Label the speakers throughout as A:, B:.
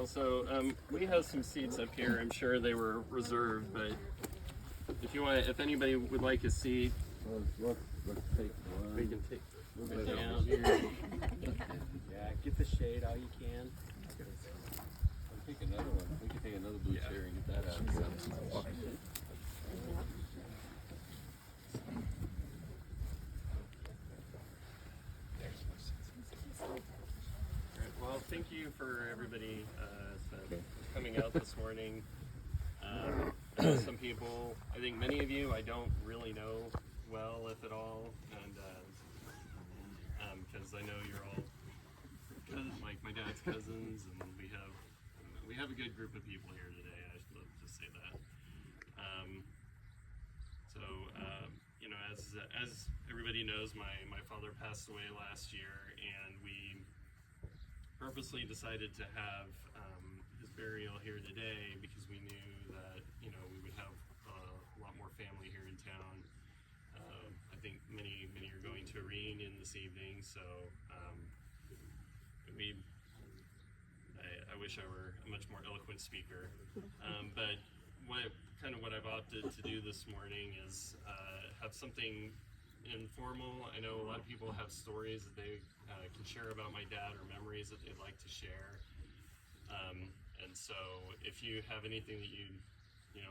A: So we have some seats up here. I'm sure they were reserved, but if you want, if anybody would like a seat,
B: Let's take one.
A: we can take
B: We'll
A: it
B: take
A: down here.
C: Yeah, get the shade all you can.
B: I'll take another one. We can take another blue chair and get that out.
A: Well, thank you for everybody coming out this morning. Some people, I think many of you, I don't really know well, if at all, and because I know you're all like my dad's cousins, and we have a good group of people here today. I should just say that. You know, as everybody knows, my father passed away last year, and we purposely decided to have his burial here today because we knew that, you know, we would have a lot more family here in town. I think many are going to a reunion this evening, so I wish I were a much more eloquent speaker, but what I've opted to do this morning is have something informal. I know a lot of people have stories that they can share about my dad or memories that they'd like to share. And so if you have anything that you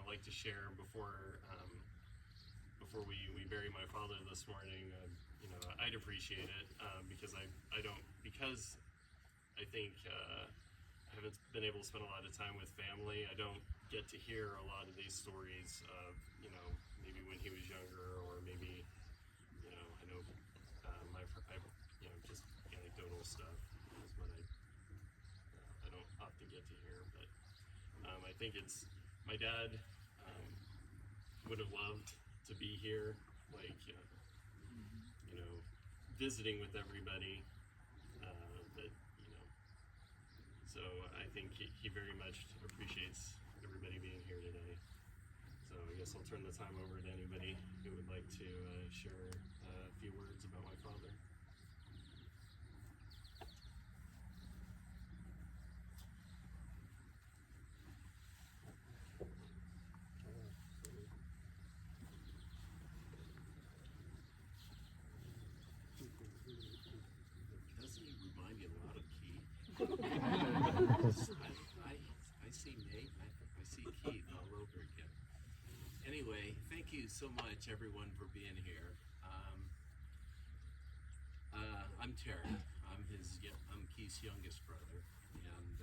A: like to share before we bury my father this morning, I'd appreciate it, because I think I haven't been able to spend a lot of time with family. I don't get to hear a lot of these stories of, maybe when he was younger, or maybe, I know just anecdotal stuff is what I don't often get to hear, but I think my dad would have loved to be here, like, visiting with everybody, but, so I think he very much appreciates everybody being here today. So I guess I'll turn the time over to anybody who would like to share a few words about my father.
D: Doesn't he remind you a lot of Keith? I see Nate, I see Keith all over again. Anyway, thank you so much, everyone, for being here. I'm Terry. I'm Keith's youngest brother, and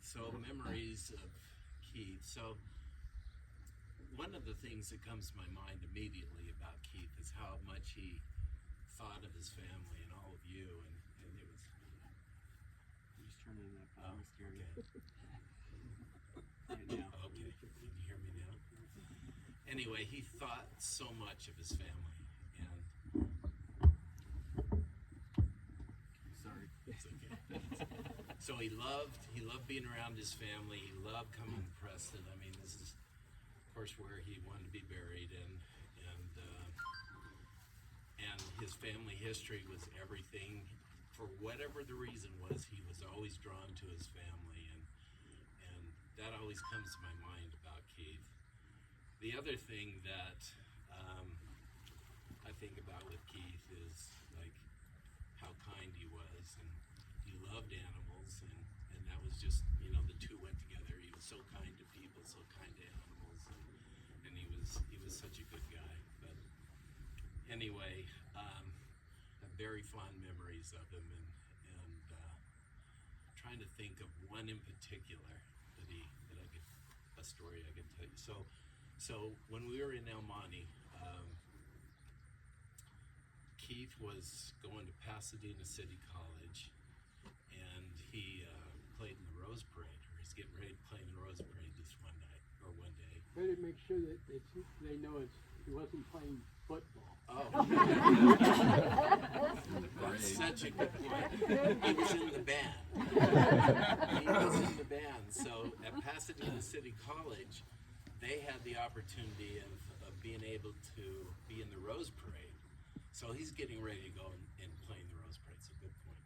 D: so memories of Keith. So one of the things that comes to my mind immediately about Keith is how much he thought of his family and all of you, and it was.
C: Just turning that
D: Oh,
C: scary.
D: okay.
C: Right now.
D: Okay, can you hear me now? Anyway, he thought so much of his family, and
C: Sorry.
D: it's okay. So he loved being around his family. He loved coming to Preston. I mean, this is, of course, where he wanted to be buried, and his family history was everything. For whatever the reason was, he was always drawn to his family, and that always comes to my mind about Keith. The other thing that I think about with Keith is like how kind he was, and he loved animals, and that was just, the two went together. He was so kind to people, so kind to animals, and he was such a good guy. But anyway, have very fond memories of him, and trying to think of one in particular a story I could tell you. So when we were in El Monte, Keith was going to Pasadena City College, and he played in the Rose Parade, or he's getting ready to play in the Rose Parade one day.
E: Better make sure that they know he wasn't playing football.
D: Oh, that's such a good point. He was in the band. So at Pasadena City College, they had the opportunity of being able to be in the Rose Parade. So he's getting ready to go and play in the Rose Parade. It's a good point.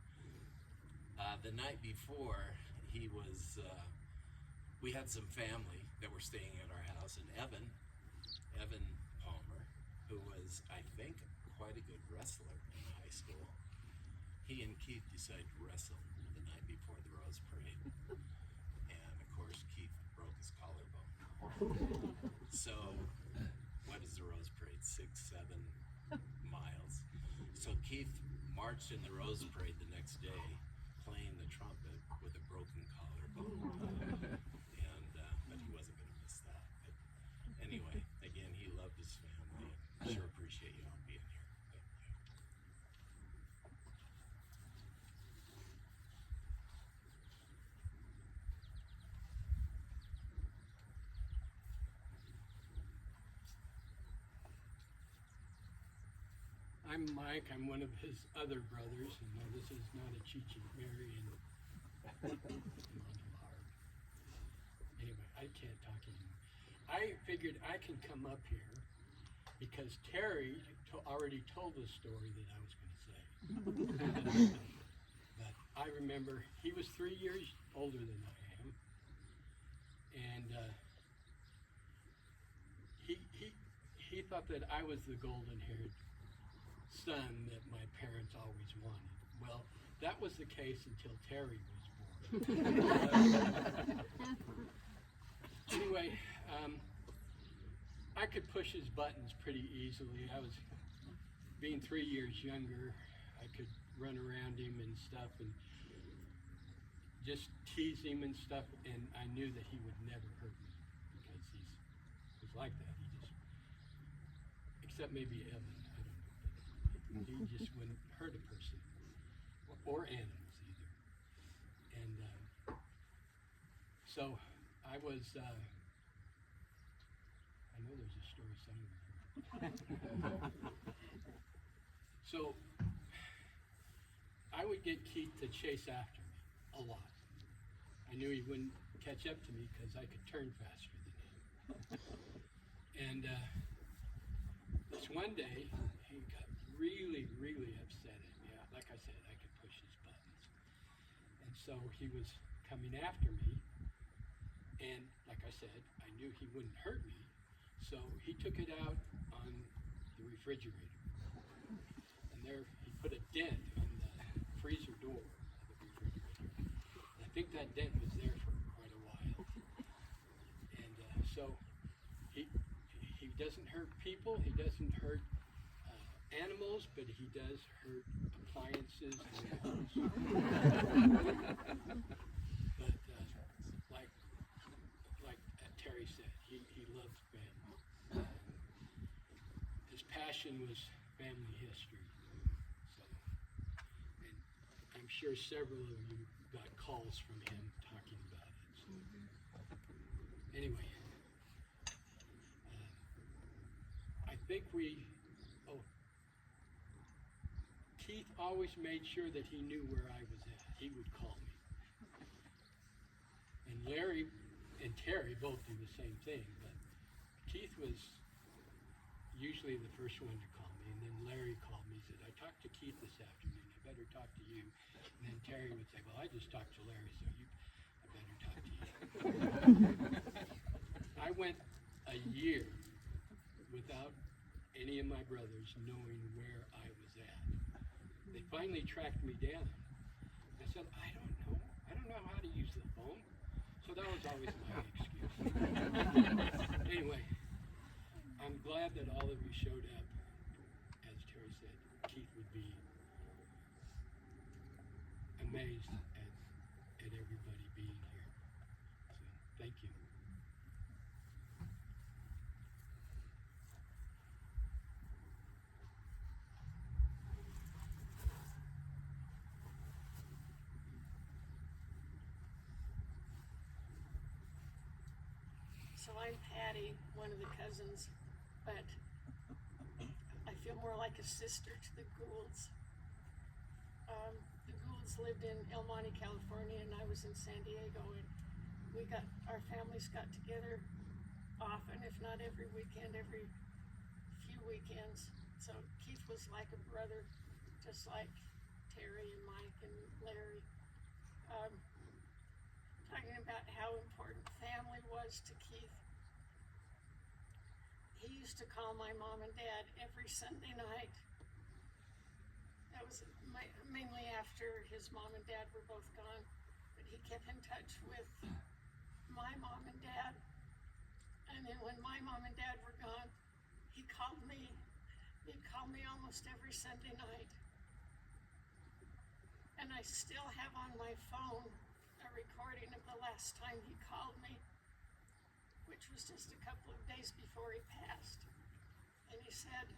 D: The night before, he was, we had some family that were staying at our house, and Evan Palmer, who was, I think, quite a good wrestler in high school, he and Keith decided to wrestle the night before the Rose Parade. And of course, Keith broke his collarbone. So, what is the Rose Parade? 6-7 miles. So Keith marched in the Rose Parade the next day, playing the trumpet with a broken collarbone. And but he wasn't going to miss that. But anyway, again, he loved his family, and sure appreciate you all being here. Thank you.
E: I'm Mike. I'm one of his other brothers, and no, this is not a Cheech and Mary and Montalar. Anyway, I can't talk anymore. I figured I can come up here because Terry already told the story that I was going to say. But I remember he was 3 years older than I am, and he thought that I was the golden-haired son that my parents always wanted. Well, that was the case until Terry was born. Anyway, I could push his buttons pretty easily. I was, being 3 years younger, I could run around him and stuff and just tease him and stuff, and I knew that he would never hurt me because he's like that. He just, except maybe Evan, I don't know. He just wouldn't hurt a person or animals either. And so I was, I know there's a story somewhere here. So I would get Keith to chase after me a lot. I knew he wouldn't catch up to me because I could turn faster than him. And this one day, he got really, really upset at me. Like I said, I could push his buttons. And so he was coming after me. And like I said, I knew he wouldn't hurt me. So he took it out on the refrigerator. And there, he put a dent on the freezer door of the refrigerator. And I think that dent was there for quite a while. And so he doesn't hurt people, he doesn't hurt animals, but he does hurt appliances and homes. But like Terry said, he loved family. His passion was family history. So, and I'm sure several of you got calls from him talking about it. So. Anyway, I think Keith always made sure that he knew where I was at. He would call me. And Larry and Terry both do the same thing, but Keith was usually the first one to call me, and then Larry called me and said, I talked to Keith this afternoon, I better talk to you. And then Terry would say, well, I just talked to Larry, so I better talk to you. I went a year without any of my brothers knowing where I was at. They finally tracked me down. I said, I don't know how to use the phone. So that was always my excuse. Anyway, I'm glad that all of you showed up. As Terry said, Keith would be amazed at everybody being here. So thank you.
F: So I'm Patty, one of the cousins, but I feel more like a sister to the Goulds. The Goulds lived in El Monte, California, and I was in San Diego, and our families got together often, if not every weekend, every few weekends. So Keith was like a brother, just like Terry and Mike and Larry. how important family was to Keith. He used to call my mom and dad every Sunday night. That was mainly after his mom and dad were both gone, but he kept in touch with my mom and dad. And then when my mom and dad were gone, he called me. He'd call me almost every Sunday night. And I still have on my phone a recording of the last time he called me, which was just a couple of days before he passed. And he said,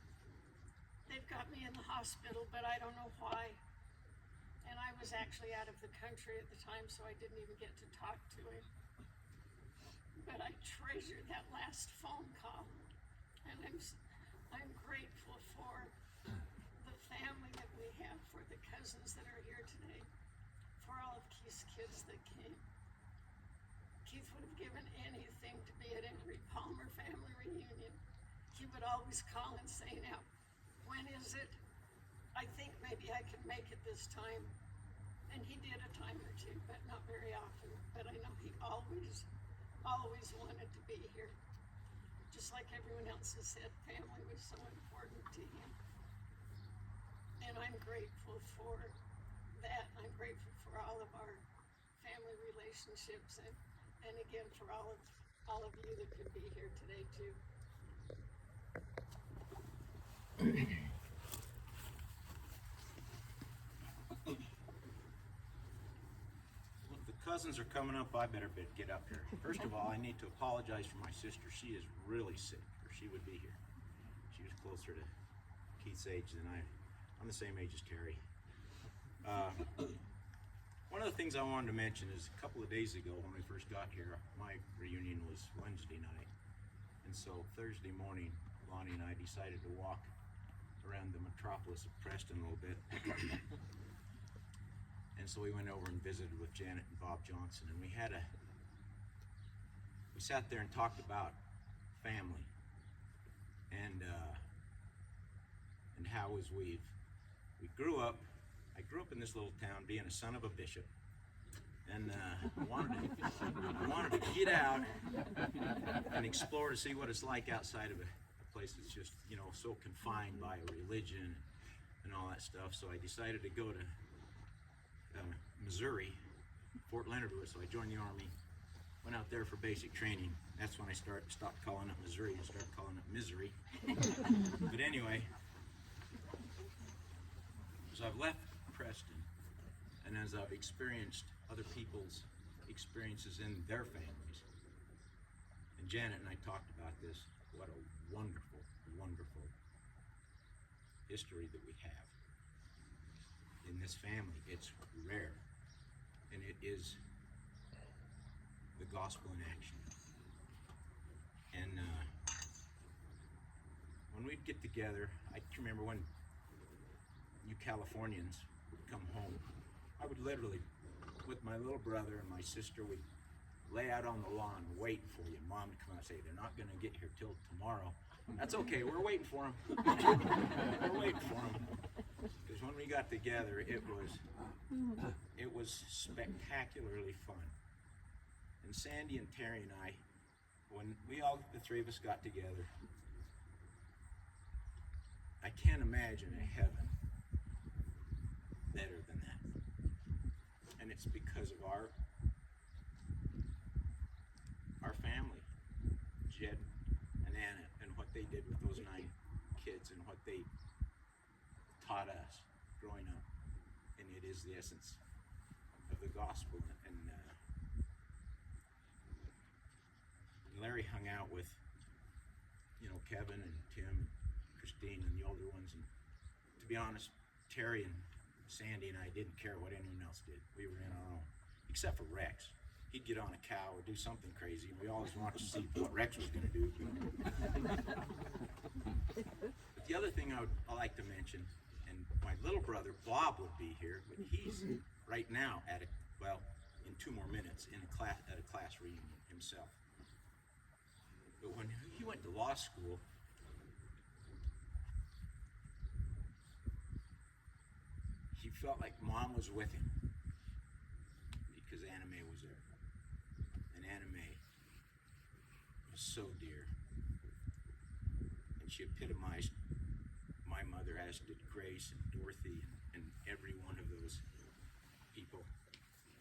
F: they've got me in the hospital, but I don't know why. And I was actually out of the country at the time, so I didn't even get to talk to him. But I treasure that last phone call. And I'm grateful for the family that we have, for the cousins that are here today, for all of Keith's kids that came. Keith would have given anything to be at every Palmer family reunion. He would always call and say, now, when is it? I think maybe I could make it this time. And he did a time or two, but not very often. But I know he always wanted to be here. Just like everyone else has said, family was so important to him. And I'm grateful for that. I'm grateful for all of our family relationships, and again for all of you that could be here today too.
G: Look, the cousins are coming up. I better get up here. First of all, I need to apologize for my sister. She is really sick, or she would be here. She was closer to Keith's age than I am. I'm the same age as Terry. One of the things I wanted to mention is a couple of days ago when we first got here, my reunion was Wednesday night. And so Thursday morning, Lonnie and I decided to walk around the metropolis of Preston a little bit. And so we went over and visited with Janet and Bob Johnson, and we sat there and talked about family and how as we grew up. I grew up in this little town, being a son of a bishop, and I wanted to get out and explore to see what it's like outside of a place that's just, you know, so confined by religion and all that stuff. So I decided to go to Missouri, Fort Leonard Wood. So I joined the Army, went out there for basic training. That's when I stopped calling it Missouri and started calling it misery. But anyway, as I've left Preston, and as I've experienced other people's experiences in their families, and Janet and I talked about this, what a wonderful, wonderful history that we have in this family. It's rare, and it is the gospel in action. And when we'd get together, I can remember when you Californians would come home, I would literally, with my little brother and my sister, we'd lay out on the lawn waiting for you. Mom would come out and say, they're not going to get here till tomorrow. That's okay, we're waiting for them. We're waiting for them. Because when we got together, it was spectacularly fun. And Sandy and Terry and I, when the three of us got together, I can't imagine a heaven better than that. And it's because of our family, Jed and Anna, and what they did with those 9 kids and what they taught us growing up. And it is the essence of the gospel. And Larry hung out with, you know, Kevin and Tim and Christine and the older ones. And to be honest, Terry and Sandy and I didn't care what anyone else did. We were in our own, except for Rex. He'd get on a cow or do something crazy, and we always wanted to see what Rex was going to do. But the other thing I like to mention, and my little brother Bob would be here, but he's right now in 2 more minutes at a class reunion himself. But when he went to law school, he felt like Mom was with him because Anna Mae was there. And so dear. And she epitomized my mother, as did Grace and Dorothy and every one of those people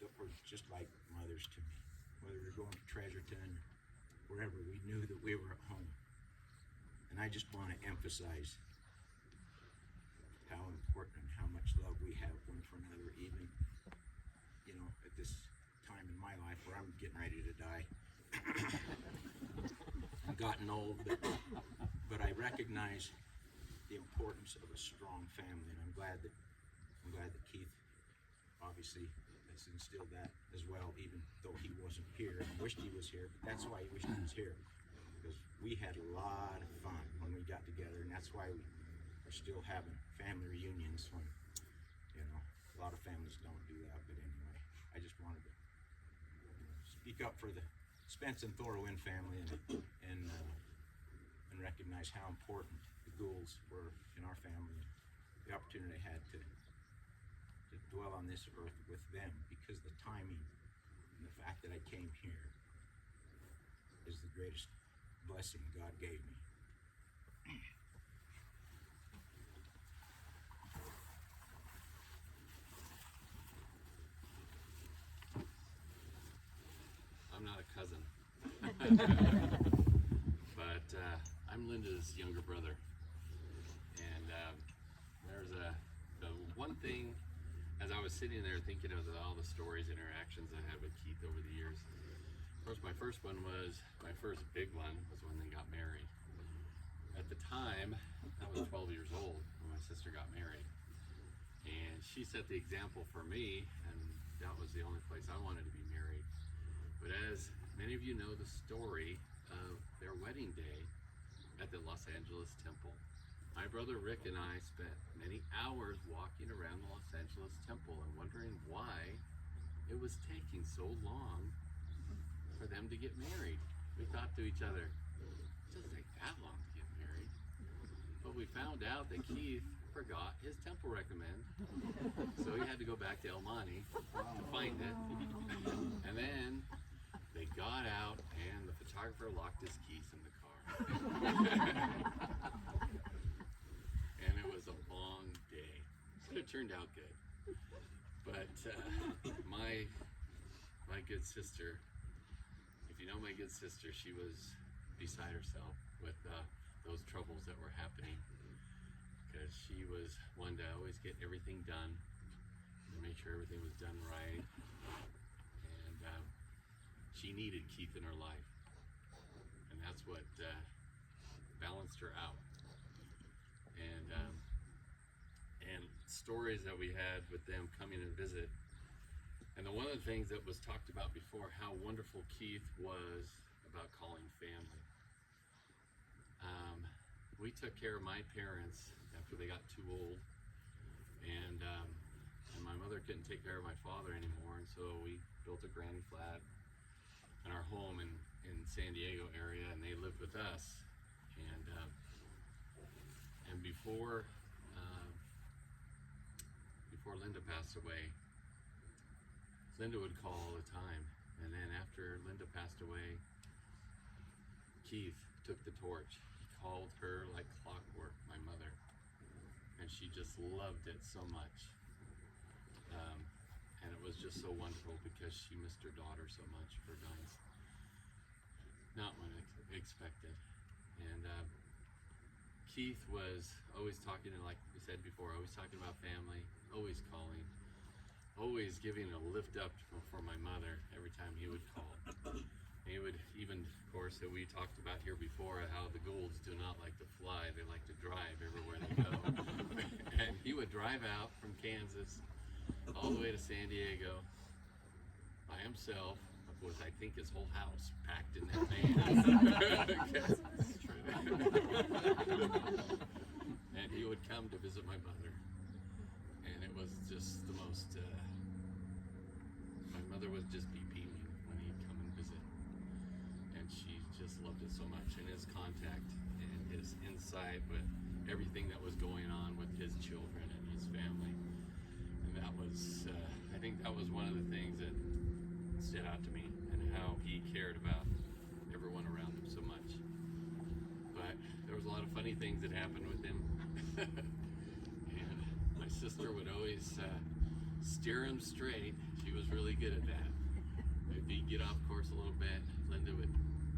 G: that were just like mothers to me. Whether we were going to Treasurton or wherever, we knew that we were at home. And I just want to emphasize how important and how much love we have one for another, even, you know, at this time in my life where I'm getting ready to die. I've gotten old, but I recognize the importance of a strong family, and I'm glad that Keith obviously has instilled that as well, even though he wasn't here. I wished he was here, but that's why he wished he was here, because we had a lot of fun when we got together, and that's why we are still having family reunions when, you know, a lot of families don't do that. But anyway, I just wanted to speak up for the Spence and Thorwin family and recognize how important the Goulds were in our family. The opportunity I had to dwell on this earth with them, because the timing and the fact that I came here is the greatest blessing God gave me.
D: I'm not a cousin, but I'm Linda's younger brother. And there's the one thing, as I was sitting there thinking of all the stories, interactions I had with Keith over the years. Of course, my first one was, my first big one was when they got married. At the time, I was 12 years old when my sister got married. And she set the example for me, and that was the only place I wanted to be married. But as many of you know the story of their wedding day at the Los Angeles Temple, my brother Rick and I spent many hours walking around the Los Angeles Temple and wondering why it was taking so long for them to get married. We thought to each other, it doesn't take that long to get married. But we found out that Keith forgot his temple recommend, so he had to go back to El Monte to find it. And then they got out and the photographer locked his keys in the car. And it was a long day, but it turned out good. But my good sister, if you know my good sister, she was beside herself with those troubles that were happening, because she was one to always get everything done and make sure everything was done right. And she needed Keith in her life, and that's what balanced her out. And stories that we had with them coming to visit. And one of the things that was talked about before, how wonderful Keith was about calling family. We took care of my parents after they got too old, and my mother couldn't take care of my father anymore, and so we built a granny flat in our home in San Diego area, and they lived with us. And before Linda passed away, Linda would call all the time. And then after Linda passed away, Keith took the torch. He called her like clockwork, my mother. And she just loved it so much. And it was just so wonderful, because she missed her daughter so much for dying not when expected. And Keith was always talking, like we said before, always talking about family, always calling, always giving a lift up for my mother every time he would call. He would even, of course, that we talked about here before, how the Goulds do not like to fly, they like to drive everywhere they go. And he would drive out from Kansas all the way to San Diego by himself, with I think his whole house packed in that van. And he would come to visit my mother, and it was just the most, my mother would just be beaming when he'd come and visit, and she just loved it so much, and his contact and his insight with everything that was going on with his children and his family. And that was, I think that was one of the things that stood out to me, and how he cared about everyone around him so much. funny things that happened with him. And my sister would always steer him straight. She was really good at that. If he'd get off course a little bit, Linda would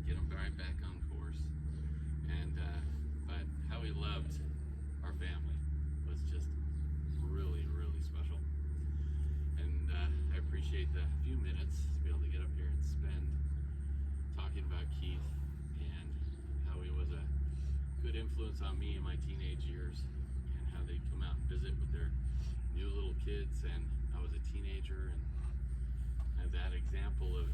D: get him right back on course. And but how he loved our family was just really, really special. And I appreciate the few minutes to be able to get up here and spend talking about Keith and how he was a good influence on me in my teenage years, and how they'd come out and visit with their new little kids, and I was a teenager, and that example of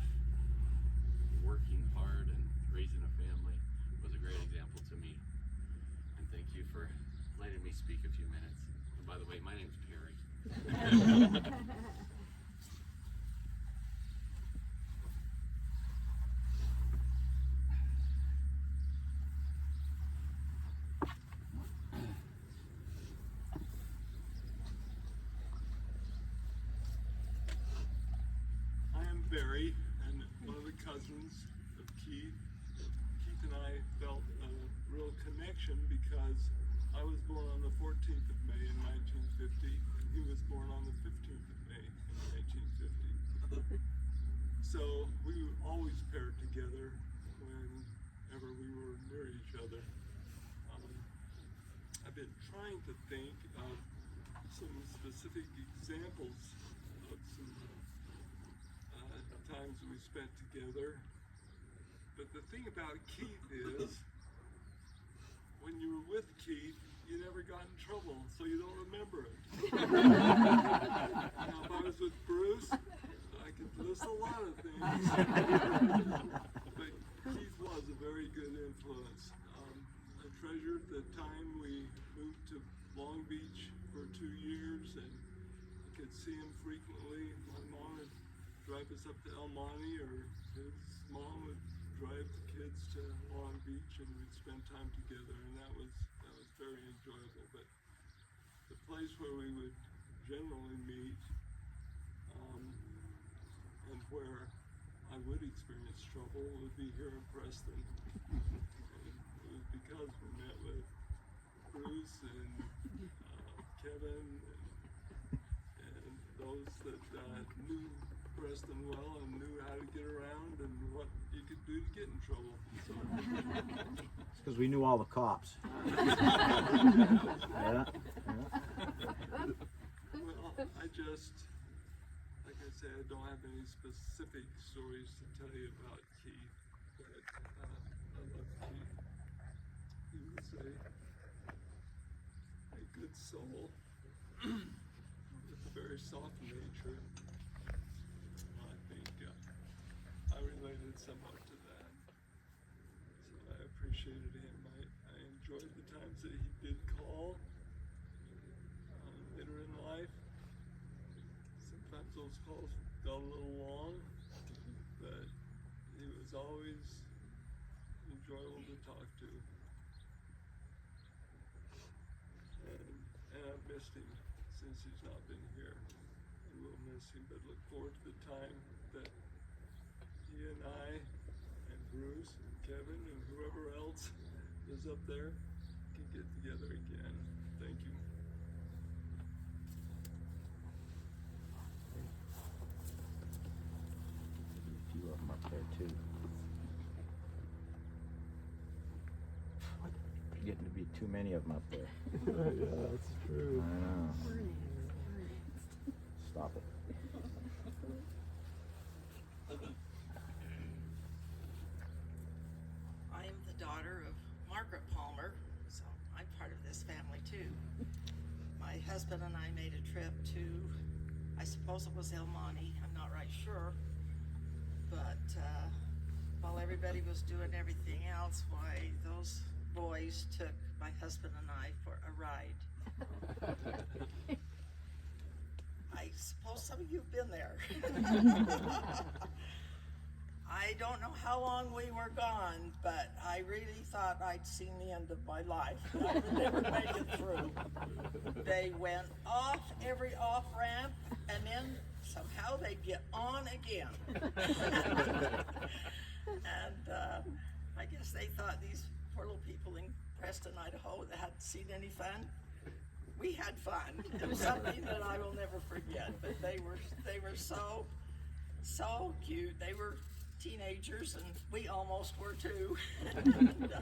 D: working hard and raising a family was a great example to me. And thank you for letting me speak a few minutes. And by the way, my name's Perry.
H: I am Barry, and one of the cousins of Keith. Keith and I felt a real connection because I was born on the 14th of May in 1950, and he was born on the 15th of May in 1950. So we were always paired together whenever we were near each other. I've been trying to think of some specific examples of some times we spent together. But the thing about Keith is, when you were with Keith, you never got in trouble, so you don't remember it. Now, if I was with Bruce, I could list a lot of things. But Keith was a very good influence. I treasured the time we moved to Long Beach for 2 years, and I could see him frequently. My mom would drive us up to El Monte, or his mom would drive the kids to Long Beach, and we'd spend time together, and that was very enjoyable. But the place where we would generally meet, and where I would experience trouble, would be here in Preston. And it was because we met with Bruce and Kevin and those that knew Preston well and knew how to get around and what you could do to get in trouble. So,
G: It's because we knew all the cops. Yeah.
H: well, I just, like I said, I don't have any specific stories to tell you about Keith, but I love Keith. He was a good soul with a very soft nature. I think I related somewhat to that. So I appreciated him. I enjoyed the times that he did call later in life. Sometimes those calls got a little long, but he was always enjoyable to talk to. And I've missed him since he's not been here. And we'll miss him, but look forward to the time that he and I and Bruce and Kevin and whoever else is up there can get together again. Thank you.
G: A few of them up there too. Getting to be too many of them up there.
C: Yeah, that's true.
G: I know. Stop it.
I: I am the daughter of Margaret Palmer, so I'm part of this family too. My husband and I made a trip to, I suppose it was El Monte, I'm not right sure, but while everybody was doing everything else, why those boys took my husband and I for a ride. I suppose some of you've been there. I don't know how long we were gone, but I really thought I'd seen the end of my life. I would never make it through. They went off every off ramp, and then somehow they get on again. And I guess they thought these poor little people in Preston, Idaho that hadn't seen any fun. We had fun. It was something that I will never forget. But they were so cute. They were teenagers, and we almost were too. And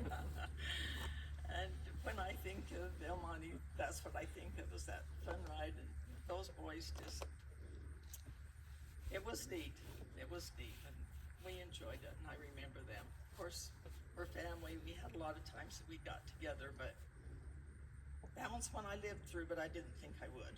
I: when I think of El Monte, that's what I think of, is that fun ride. And those boys just, it was neat. It was neat, and we enjoyed it, and I remember them. Of course, we're family. We had a lot of times that we got together, but that one's one I lived through, but I didn't think I would.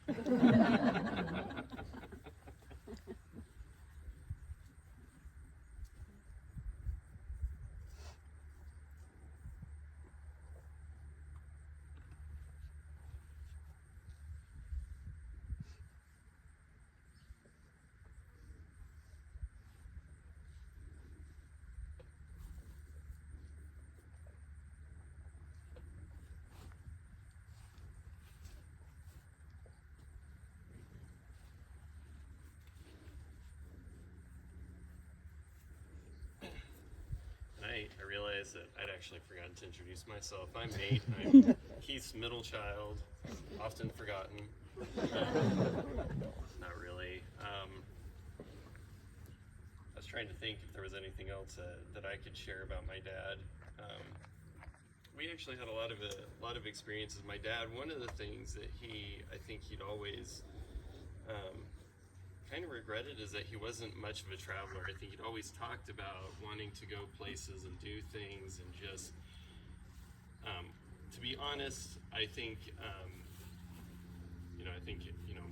A: I realized that I'd actually forgotten to introduce myself. I'm Nate. I'm Keith's middle child, often forgotten. Not really. I was trying to think if there was anything else that I could share about my dad. We actually had a lot of experiences. My dad, one of the things that I think he'd always kind of regretted is that he wasn't much of a traveler. I think he'd always talked about wanting to go places and do things, and just, to be honest, I think,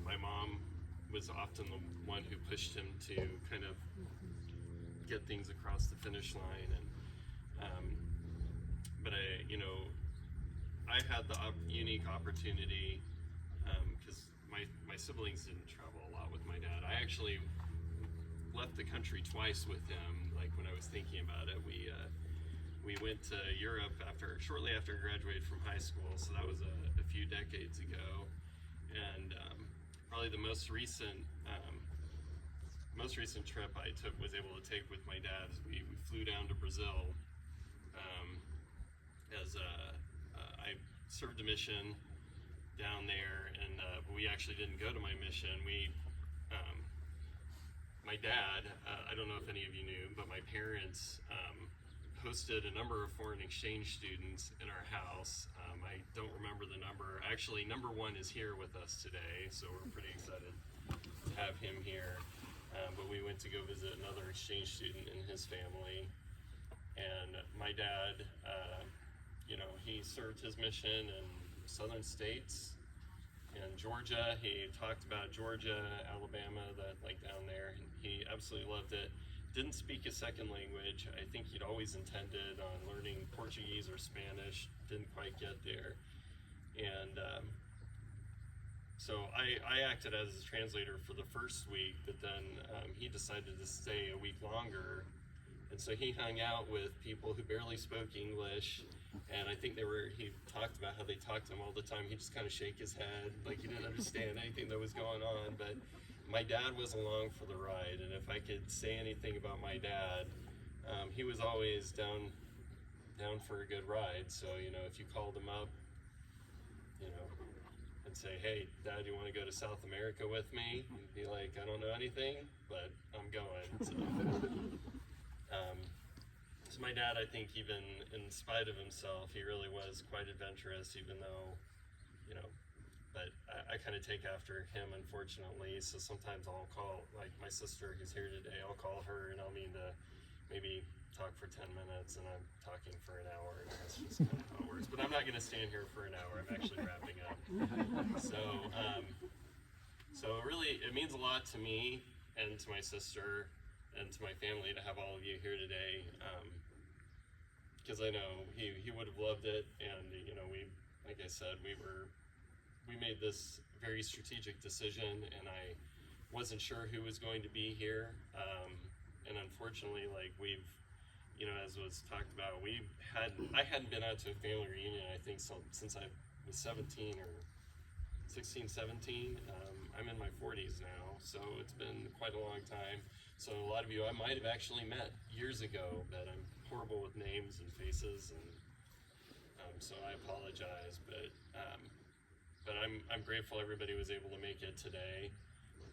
A: my mom was often the one who pushed him to kind of get things across the finish line, and, but I had the unique opportunity, because my siblings didn't travel a lot with my dad. I actually left the country twice with him. Like, when I was thinking about it, we went to Europe shortly after I graduated from high school, so that was a few decades ago. And probably the most recent trip I was able to take with my dad is we flew down to Brazil. I served a mission down there, and we actually didn't go to my mission. My dad, I don't know if any of you knew, but my parents hosted a number of foreign exchange students in our house. I don't remember the number. Actually, number one is here with us today, so we're pretty excited to have him here. But we went to go visit another exchange student and his family. And my dad, he served his mission in southern states. In Georgia, he talked about Georgia, Alabama, down there, and he absolutely loved it. Didn't speak a second language. I think he'd always intended on learning Portuguese or Spanish, didn't quite get there. And so I acted as his translator for the first week, but then he decided to stay a week longer. And so he hung out with people who barely spoke English, and I think he talked about how they talked to him all the time. He'd just kind of shake his head, like he didn't understand anything that was going on. But my dad was along for the ride, and if I could say anything about my dad, he was always down for a good ride. So, if you called him up, and say, "Hey, Dad, you want to go to South America with me?" He'd be like, "I don't know anything, but I'm going." So my dad, I think, even in spite of himself, he really was quite adventurous, even though, but I kind of take after him, unfortunately. So sometimes I'll call, like my sister who's here today, I'll call her and I'll mean to maybe talk for 10 minutes and I'm talking for an hour, and that's just kind of how it works. But I'm not going to stand here for an hour. I'm actually wrapping up. So really, it means a lot to me and to my sister and to my family to have all of you here today, because I know he would have loved it, and we, like I said, we made this very strategic decision, and I wasn't sure who was going to be here, and unfortunately, we've, as was talked about, I hadn't been out to a family reunion, I think, since I was 17 or 16, 17. I'm in my 40s now, so it's been quite a long time. So a lot of you I might have actually met years ago, but I'm horrible with names and faces and so I apologize, but I'm grateful everybody was able to make it today.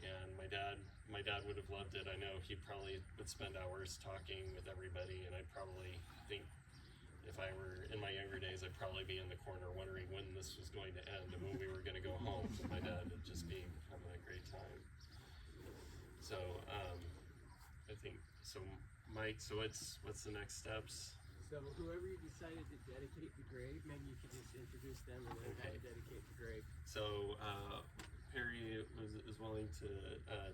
A: And my dad would have loved it. I know he probably would spend hours talking with everybody, and I'd probably think if I were in my younger days, I'd probably be in the corner wondering when this was going to end and when we were going to go home. With my dad, it'd just be having a great time. So I think so, Mike. So what's the next steps?
C: So whoever you decided to dedicate the grave, maybe you could just introduce them and then how to dedicate the grave.
A: So Perry is willing to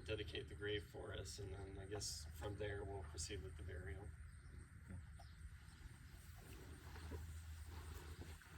A: dedicate the grave for us, and then I guess from there we'll proceed with the burial.